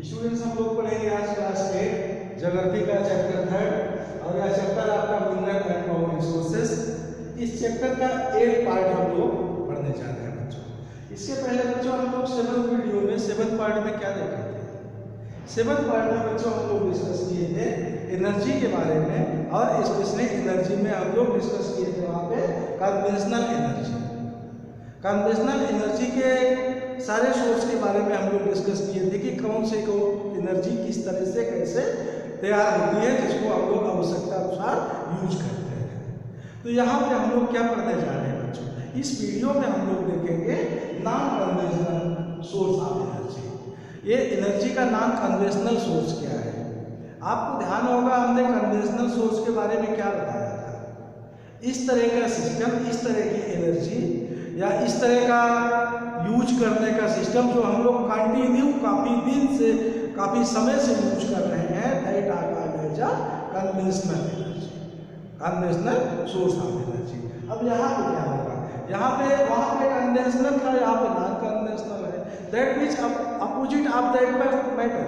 Students हम लोग पढ़ेंगे आज क्लास के ज्योग्राफी का चैप्टर 3 और यह चैप्टर आपका मिनरल एंड पावर रिसोर्सेज। इस चैप्टर का एक पार्ट हम लोग पढ़ने जा रहे हैं बच्चों। इससे पहले बच्चों हम लोग 7th वीडियो में 7th पार्ट में क्या देखे थे? 7th पार्ट में बच्चों हम लोग डिस्कस किए थे एनर्जी के बारे में, और स्पेशली एनर्जी में हम लोग डिस्कस किए थे वहाँ पे कन्वेंशनल एनर्जी। कन्वेंशनल एनर्जी के सारे सोर्स के बारे में हम लोग डिस्कस किए थे कि कौन से को एनर्जी किस तरह से कैसे तैयार होती है, जिसको हम लोग आवश्यकता अनुसार यूज करते हैं। तो यहाँ पे हम लोग क्या पढ़ने जा रहे हैं बच्चों? इस वीडियो में हम लोग देखेंगे non conventional source of energy. ये एनर्जी का नॉन कन्वेंशनल सोर्स क्या है? आपको ध्यान होगा हमने कन्वेंशनल सोर्स के बारे में क्या बताया था। इस तरह का सिस्टम, इस तरह की एनर्जी या इस तरह का यूज करने का सिस्टम जो हम लोग कंटिन्यू काफ़ी दिन से, काफ़ी समय से यूज कर रहे हैं, that are called as conventional energy, conventional source of energy. अब यहाँ पे क्या होगा? यहाँ पे वहाँ पे कन्वेंशनल था, यहाँ पे नॉन कन्वेंशनल है। That means opposite of that matter,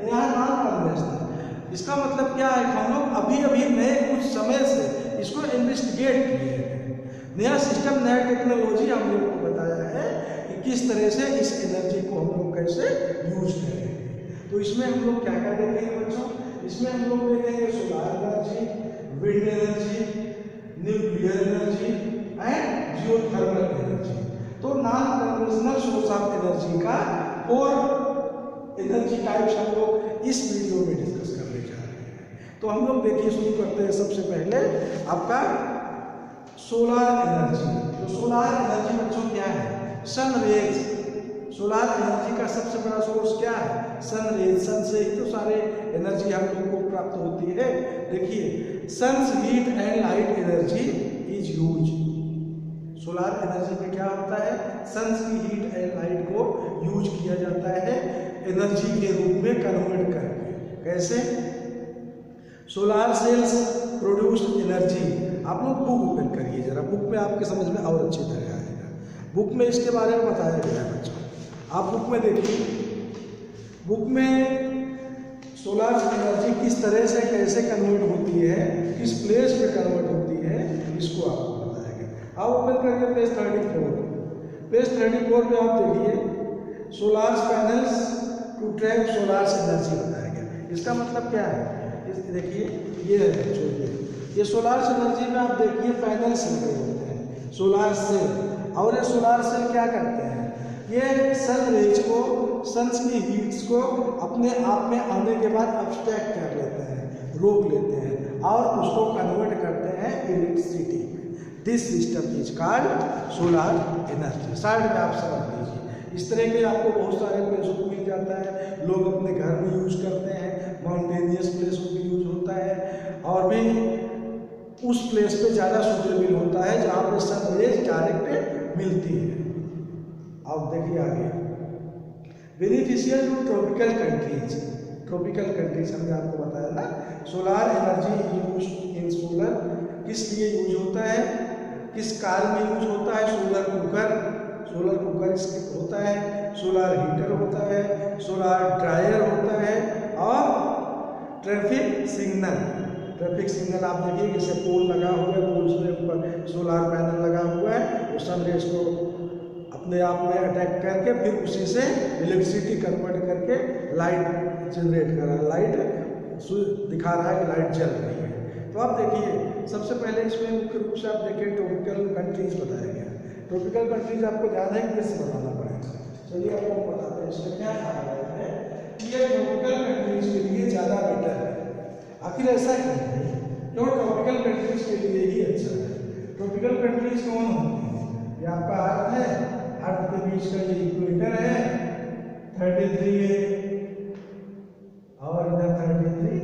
यहाँ नॉन कन्वेंशनल। इसका मतलब क्या है कि हम लोग अभी अभी नए कुछ समय से इसको इन्वेस्टिगेट किए हैं। नया सिस्टम, नया टेक्नोलॉजी हम लोग को बताया है कि किस तरह से इस एनर्जी को हम लोग कैसे यूज करेंगे। तो इसमें हम लोग क्या क्या देखेंगे बच्चों? इसमें हम लोग देखेंगे solar energy, wind energy, nuclear energy and geothermal energy. तो non conventional source of energy का और एनर्जी टाइप्स हम लोग इस वीडियो में डिस्कस करने जा रहे हैं। तो हम लोग देखिए शुरू करते हैं। सबसे पहले आपका सोलर एनर्जी। तो सोलर एनर्जी बच्चों क्या है? Sun rays. सोलर एनर्जी का सबसे बड़ा सोर्स क्या है? Sun rays. सन से ही तो सारे एनर्जी हम लोग को प्राप्त होती है। देखिए, sun's heat and light energy is use. Solar energy में क्या होता है? सन्स की हीट एंड लाइट को यूज किया जाता है एनर्जी के रूप में कन्वर्ट करके। कैसे? Solar cells produce energy. आप लोग बुक ओपन करिए जरा, बुक में आपके समझ में और अच्छी तरह आएगा। बुक में इसके बारे में बताया गया है बच्चों। आप बुक में देखिए, बुक में सोलर एनर्जी किस तरह से कैसे कन्वर्ट होती है, किस प्लेस पे कन्वर्ट होती है, इसको आपको बताया गया। आप ओपन करिए पेज 34। पेज 34 पे आप देखिए solar panels to track solar energy बताया गया। इसका मतलब क्या है? देखिए ये है बच्चों, ये सोलर एनर्जी में आप देखिए पैनल्स लगे होते हैं, सोलर सेल। और ये सोलर सेल क्या करते हैं? ये सन रेज को, सन्स की हीट्स को अपने आप में आने के बाद अब्स्ट्रैक्ट कर लेते हैं, रोक लेते हैं और उसको कन्वर्ट करते हैं इलेक्ट्रिसिटी में। This system is called solar energy. Side में आप समझ लीजिए। इस तरह के आपको बहुत सारे प्लेसों को मिल जाता है, लोग अपने घर में यूज करते हैं, माउंटेनियस प्लेसों में यूज होता है, और भी उस प्लेस पे ज़्यादा सूटेबल होता है जहाँ पे सन रेज डायरेक्ट मिलती है। अब देखिए आगे, beneficial to tropical countries. Tropical countries हमने आपको बताया ना, solar energy use in solar किस लिए यूज होता है, किस कार्य में यूज होता है? सोलर कुकर इसके होता है, सोलर हीटर होता है, सोलर ड्रायर होता है, और ट्रैफिक सिग्नल आप देखिए जैसे पोल लगा हुआ है, पोल से ऊपर सोलर पैनल लगा हुआ है, वो सन रेज को अपने आप में अटैक करके फिर उसी से इलेक्ट्रिसिटी कन्वर्ट करके लाइट जनरेट कर रहा है, लाइट दिखा रहा है कि लाइट जल रही है। तो आप देखिए सबसे पहले इसमें मुख्य रूप से आप देखिए ट्रॉपिकल कंट्रीज बताया गया। ट्रॉपिकल कंट्रीज आपको ध्यान है कि इससे बताना पड़ेगा। चलिए आपको बताते हैं इसमें क्या कहा गया है कि ये ट्रॉपिकल कंट्रीज के लिए ज़्यादा बेटर है। आखिर ऐसा क्यों है? क्यों ट्रॉपिकल कंट्रीज के लिए ही अच्छा है? ट्रॉपिकल कंट्रीज कौन होती है? ये आपका अर्थ है, अर्थ के बीच का ये इक्वेटर है, 33 है, और इधर 33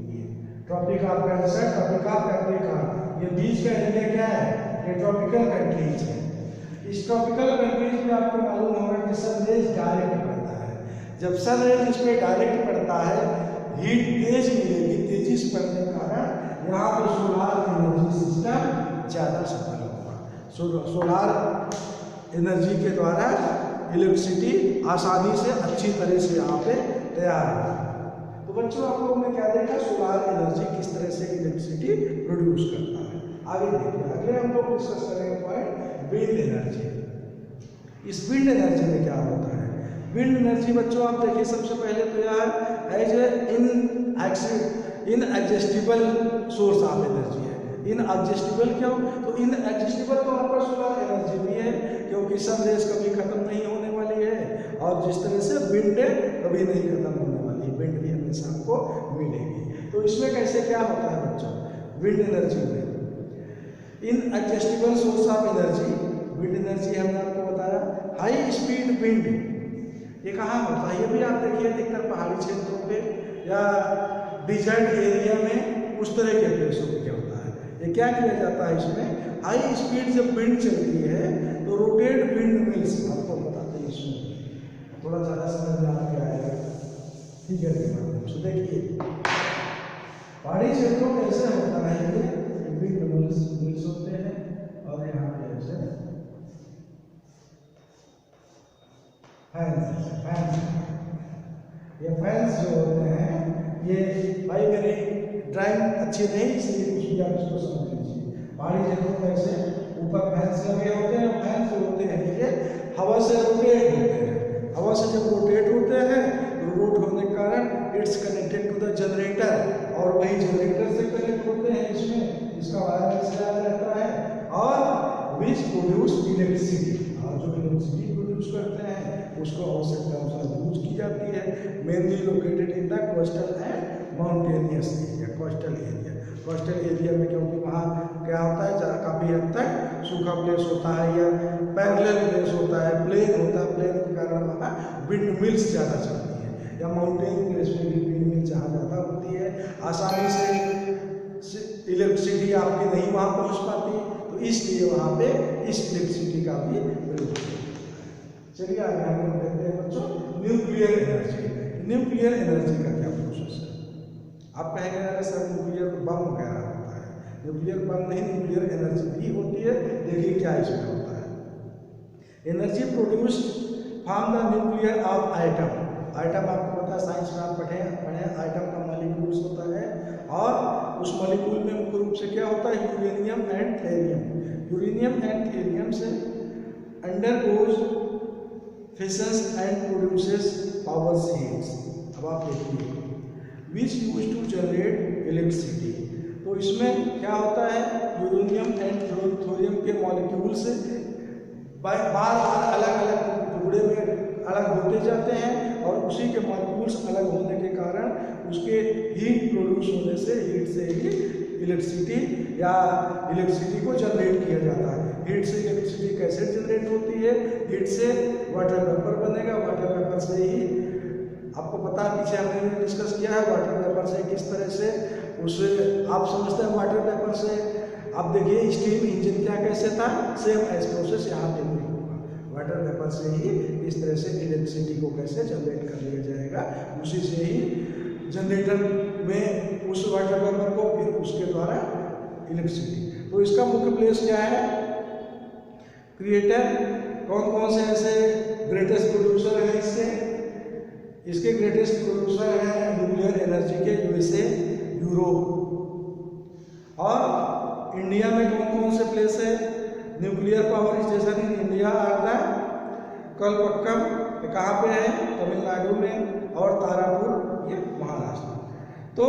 ये Tropic of Cancer, Tropic of Capricorn. ये बीच का एरिया क्या है? ये ट्रॉपिकल कंट्रीज है। इस ट्रॉपिकल कंट्रीज में आपको मालूम होगा कि सन रेज डायरेक्ट पड़ता है। जब सन रेज इस पर डायरेक्ट पड़ता है, हीट तेज मिलेगी, तेजी से पड़ने के कारण यहाँ पे सोलर एनर्जी सिस्टम ज़्यादा सफल होगा। सोलर एनर्जी के द्वारा इलेक्ट्रिसिटी आसानी से अच्छी तरह से यहाँ पे तैयार होता है। तो बच्चों आप लोगों ने क्या देखा, सोलार एनर्जी किस तरह से इलेक्ट्रिसिटी प्रोड्यूस करता है। आगे देखिए, अगले हम लोग डिस्कस करेंगे पॉइंट विंड एनर्जी। इस विंड एनर्जी में क्या होता है? विंड एनर्जी बच्चों आप देखिए, सबसे पहले तो यार as a inexhaustible source of energy है। इनएडजस्टेबल क्यों? तो इनएडजस्टेबल तो आपका सोलर एनर्जी भी है, क्योंकि सन रेज कभी खत्म नहीं होने वाली है, और जिस तरह से विंड कभी नहीं खत्म होने वाली है, विंड भी हमेशा आपको मिलेगी। तो इसमें कैसे क्या होता है बच्चों, विंड एनर्जी में inexhaustible source of energy, wind energy हमने आपको बताया। हाई स्पीड विंड, ये कहाँ होता है? ये भी आप देखिए अधिकतर पहाड़ी क्षेत्रों पे या डिजर्ट एरिया में उस तरह के प्लेसों पे क्या होता है, ये क्या किया जाता है इसमें, हाई स्पीड जब विंड चलती है तो रोटेट विंड मिल्स, आपको बताते हैं इसमें थोड़ा ज़्यादा समझ में आ गया फिगर के माध्यम से। देखिए पहाड़ी क्षेत्रों में ऐसे होता है, ये विंड मिल्स होते हैं, और यहाँ पे ऐसे फैंस, ये फैंस जो होते हैं, ये भाई मेरी ड्राइंग अच्छी नहीं इसलिए कुछ आप इसको समझ लीजिए। पहाड़ी क्षेत्रों में ऐसे ऊपर फैंस लगे होते हैं, फैंस जो होते हैं ये हवा से रोटेट होते हैं। हवा से जब रोटेट होते हैं तो रोटेट होने के कारण it's connected to the generator, और वही जनरेटर से कनेक्ट होते हैं इसमें, इसका वायर से रहता है, और विच प्रोड्यूस इलेक्ट्रिसिटी, और जो इलेक्ट्रिसिटी प्रोड्यूस करते हैं उसको आवश्यकता अनुसार यूज की जाती है। Mainly located in the coastal and mountainous area. Coastal area, coastal area में क्योंकि वहाँ क्या होता है, काफ़ी हद तक सूखा प्लेस होता है या पैरेलल प्लेस होता है, प्लेन होता है, प्लेन के कारण वहाँ विंड मिल्स ज़्यादा चलती है, या माउंटेन प्लेस में भी विंड मिल जहाँ ज़्यादा होती है, आसानी से इलेक्ट्रिसिटी आपकी नहीं वहाँ पहुँच पाती, तो इसलिए वहाँ पे इस इलेक्ट्रिसिटी का भी प्रयोग होता है। चलिए आगे हम लोग देखते हैं बच्चों न्यूक्लियर एनर्जी। न्यूक्लियर एनर्जी का क्या प्रोसेस है? आप कहेंगे अरे सर न्यूक्लियर बम वगैरह होता है, न्यूक्लियर बम नहीं, न्यूक्लियर एनर्जी भी होती है। देखिए क्या इसमें होता है, energy produced from the nuclear of item. Item आपको पता है, साइंस में आप पढ़े आइटम का मॉलिक्यूल्स होता है, और उस मॉलिक्यूल में मुख्य रूप से क्या होता है, uranium and thorium. Uranium and thorium से undergoes fissions and produces power seeds. अब आप देखिए which use to generate electricity. तो इसमें क्या होता है, यूरेनियम एंड थोरियम के मॉलिक्यूल से बार बार अलग अलग टुकड़े में अलग होते जाते हैं, और उसी के मॉलिक्यूल्स अलग होने के कारण उसके हीट प्रोड्यूस होने से, हीट से ही इलेक्ट्रिसिटी या इलेक्ट्रिसिटी को जनरेट किया जाता है। हीट से इलेक्ट्रिसिटी कैसे जनरेट होती है, हीट से वाटर वेपर बनेगा, वाटर वेपर से ही आपको पता है, पीछे हमने डिस्कस किया है वाटर वेपर से किस तरह से उसे आप समझते हैं। वाटर वेपर से आप देखिए स्टीम इंजन क्या कैसे था, सेम एज प्रोसेस यहाँ पे भी होगा। वाटर वेपर से ही इस तरह से इलेक्ट्रिसिटी को कैसे जनरेट कर लिया जाएगा, उसी से ही जनरेटर में उस वाटर वेपर को फिर उसके द्वारा इलेक्ट्रिसिटी। तो इसका मुख्य प्लेस क्या है, क्रिएटर कौन कौन से ऐसे ग्रेटेस्ट प्रोड्यूसर हैं इससे, इसके ग्रेटेस्ट प्रोड्यूसर हैं न्यूक्लियर एनर्जी के यूएसए, यूरोप, और इंडिया में कौन कौन से प्लेस है, nuclear power station in India आता है कलपक्कम, कहाँ पे है, तमिलनाडु में, और तारापुर ये महाराष्ट्र। तो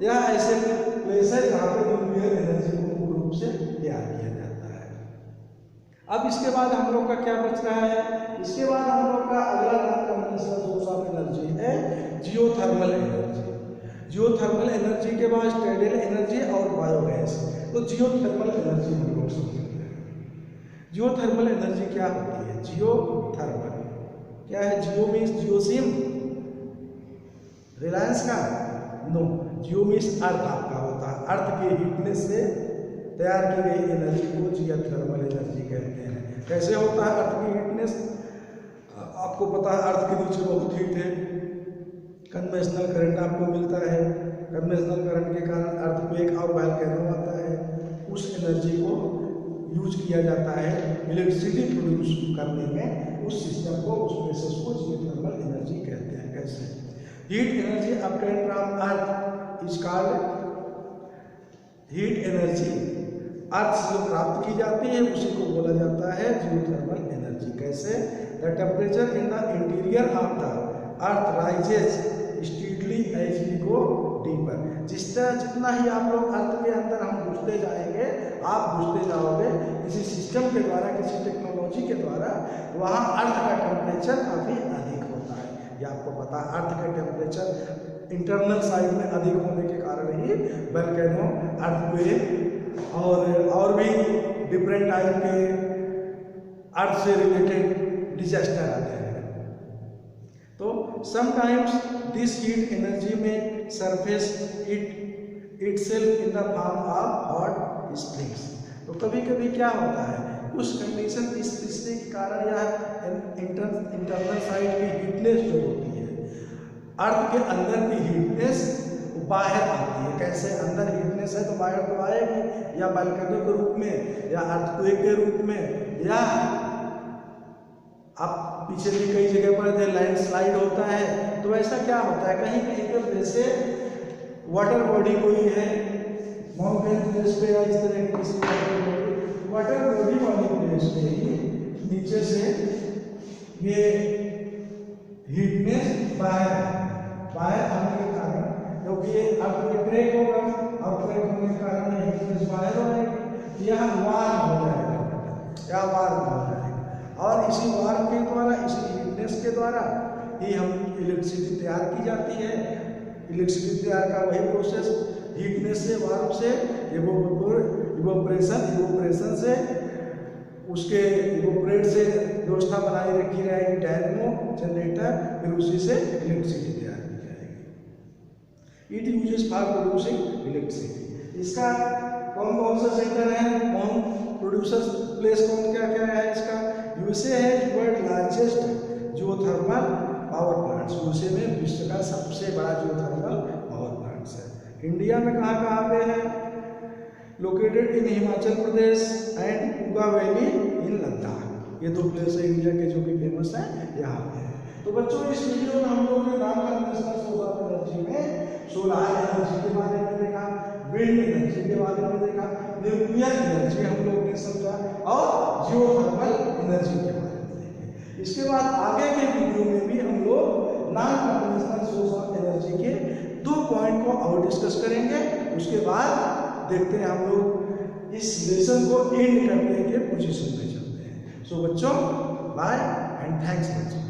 यह ऐसे प्लेस है जहाँ पे न्यूक्लियर एनर्जी को मूल रूप से तैयार किया जाता है। अब इसके बाद हम लोग का क्या बच रहा है, इसके बाद हम लोग का अगला कन्वेंशनल सोर्स ऑफ एनर्जी है जियोथर्मल एनर्जी। जियोथर्मल एनर्जी के बाद स्टेडल एनर्जी और बायोगैस। तो जियोथर्मल एनर्जी हम लोग समझते हैं। जियोथर्मल एनर्जी क्या होती है, जियोथर्मल क्या है, जियो मीन्स जियो सिम रिलायंस का, नो, जियो मीन्स अर्थ आपका होता है, अर्थ के हीटनेस से तैयार की गई एनर्जी को जियोथर्मल एनर्जी कहते हैं। कैसे होता है अर्थ की हीटनेस, आपको पता है अर्थ के नीचे बहुत हीट है, कन्वेंशनल करंट आपको मिलता है, कन्वेंशनल करंट के कारण अर्थ में एक और वोल्केनो आता है, उस एनर्जी को यूज किया जाता है इलेक्ट्रिसिटी प्रोड्यूस करने में, उस सिस्टम को, उस प्रोसेस को जियोथर्मल एनर्जी कहते हैं। कैसे? Heat energy obtained from earth is called, heat energy अर्थ से जो प्राप्त की जाती है उसी को बोला जाता है जियोथर्मल एनर्जी। कैसे? The temperature in the interior of the earth rises steadily as we go deeper. जितना ही आप लोग अर्थ के अंदर हम घुसते जाएंगे, आप घुसते जाओगे किसी सिस्टम के द्वारा, किसी टेक्नोलॉजी के द्वारा, वहाँ अर्थ का टेम्परेचर काफ़ी अधिक होता है। ये आपको पता है, अर्थ का टेम्परेचर इंटरनल साइड में अधिक होने के कारण ही वोल्केनो, अर्थक्वेक और भी डिफरेंट टाइप के अर्थ से रिलेटेड डिजास्टर आते हैं। तो समटाइम्स दिस हीट एनर्जी में surface itself in the form of hot springs. तो कभी कभी क्या होता है, उस कंडीशन, इस स्थिति के कारण या इंटरनल साइड की हीटनेस जो होती है, अर्थ के अंदर की हीटनेस बाहर आती है। कैसे? अंदर हीटनेस है तो बाहर तो आएगी, या वोल्केनो के रूप में, या अर्थक्वेक के रूप में, या आप पीछे भी कई जगह पर लैंडस्लाइड होता है। तो ऐसा क्या होता है, कहीं कहीं पर जैसे वाटर बॉडी कोई है, माउंटेन प्लेस पे या इस तरह की किसी वाटर बॉडी वाली प्लेस पे ही नीचे से ये हीटनेस बाहर आने के कारण, क्योंकि ये अब क्रैक होगा, और क्रैक होने के कारण हीटनेस बाहर हो जाएगी, यह वार्म हो जाएगा, या वार्म हो जाएगा। और इसी वार्म के द्वारा, इसी हीटनेस के द्वारा ही हम इलेक्ट्रिसिटी तैयार की जाती है। इलेक्ट्रिसिटी तैयार का वही प्रोसेस, हीटनेस से, वार्म से, इवोपरेशन से, उसके इवोपरेट से व्यवस्था बनाई रखी रहेगी, डायनेमो जनरेटर, फिर उसी से इलेक्ट्रिसिटी तैयार की जाएगी। It uses for producing electricity. इसका कौन कौन सा सेक्टर है, कौन प्रोड्यूसर प्लेस कौन क्या क्या है इसका? यूएसए है world largest geothermal power plants. USA में विश्व का सबसे बड़ा जियोथर्मल पावर प्लांट्स है। इंडिया में कहाँ कहाँ पे है? Located in Himachal Pradesh and Kuga valley in Ladakh. ये 2 प्लेस है इंडिया के जो कि फेमस है, यहाँ पे है। तो बच्चों, इस वीडियो में हम लोगों ने नॉन-कन्वेंशनल सोर्स ऑफ एनर्जी में सोलर एनर्जी के बारे में देखा, विंड एनर्जी के बारे में देखा, न्यूक्लियर एनर्जी हम लोग ने समझा, और जियोथर्मल एनर्जी के बारे में देखें। इसके बाद आगे के वीडियो में भी हम लोग नॉन-कन्वेंशनल सोर्स ऑफ एनर्जी के 2 पॉइंट को और डिस्कस करेंगे। उसके बाद देखते हैं हम लोग इस लेसन को एंड करने के पोजीशन में चलते हैं। सो बच्चों, बाय एंड थैंक्स बच्चों।